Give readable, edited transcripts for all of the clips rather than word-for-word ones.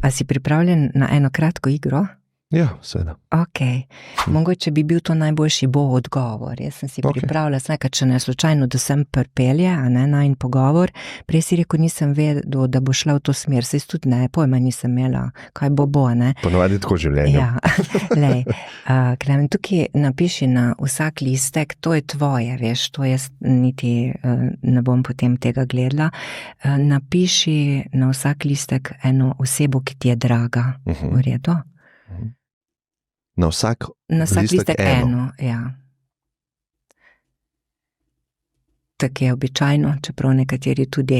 A si pripravljen na eno kratko igro? Ja, seveda. Ok, mogoče bi bil to najboljši odgovor. Jaz sem si pripravila, če ne slučajno, da sem pripelje, najin pogovor. Prej si rekel, nisem vedel, da bo šla v to smer, saj tudi ne, pojma nisem imela, kaj bo, ne. Ponovadi tako življenje. Ja, lej, Klemen, tukaj napiši na vsak listek, to je tvoje, veš, to jaz niti ne bom potem tega gledala. Napiši na vsak listek eno osebo, ki ti je draga, v redu? Na vsak listek eno, ja. Tako je običajno, čeprav nekateri tudi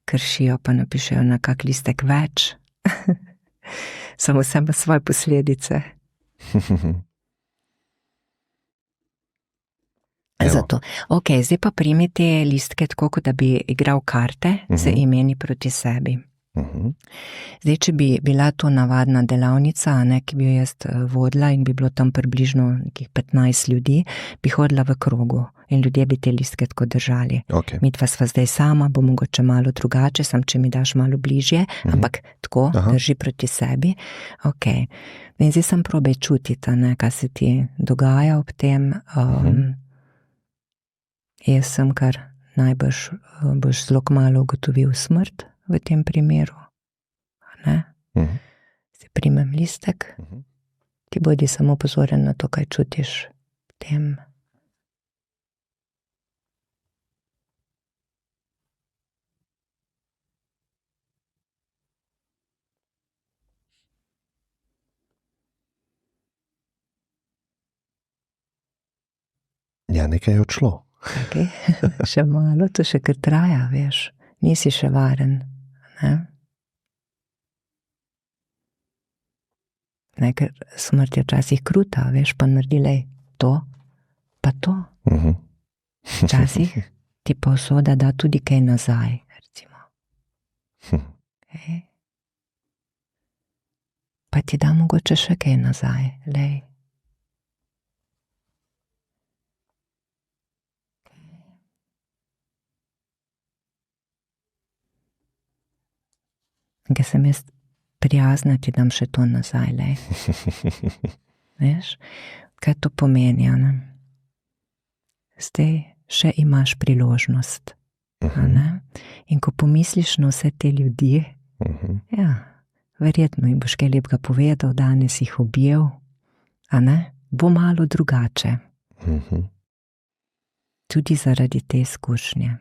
kršijo, pa napišejo na kak listek več. Samo vse ima svoje posledice. Zato, ok, zdaj pa primi te listke tako, kot da bi igral karte z imeni proti sebi. Zdaj, če bi bila to navadna delavnica, ki bi jo jaz vodila in bi bilo tam približno nekih 15 ljudi, bi hodila v krogu in ljudje bi te listke tako držali. Midva sva zdaj sama, bo mogoče malo drugače, sam če mi daš malo bližje, ampak tako, drži proti sebi. Ok, in zdaj sem probaj čutiti, kaj se ti dogaja ob tem. Jaz sem kar najbrž boš zelo kmalu ugotovil smrt v tem primeru. Zdaj primem listek, ti bodi samo pozoren na to, kaj čutiš v tem. Ja, nekaj je odšlo. Okay. Še malo, to še kar traja, veš. Nisi še varen, ne? Ne, ker smrt je včasih kruta, veš, pa naredilej to, pa to. Včasih ti pa usoda da tudi kaj nazaj, recimo. Okay. Pa ti da mogoče še kaj nazaj, lej. Ker sem jaz prijazna, ti dam še to nazaj, lej. Veš, kaj to pomeni, ne? Zdaj še imaš priložnost, ne? In ko pomisliš na vse te ljudi, ja, verjetno jim boš kaj lepega povedal, danes jih objel, a ne? Bo malo drugače. Tudi zaradi te izkušnje.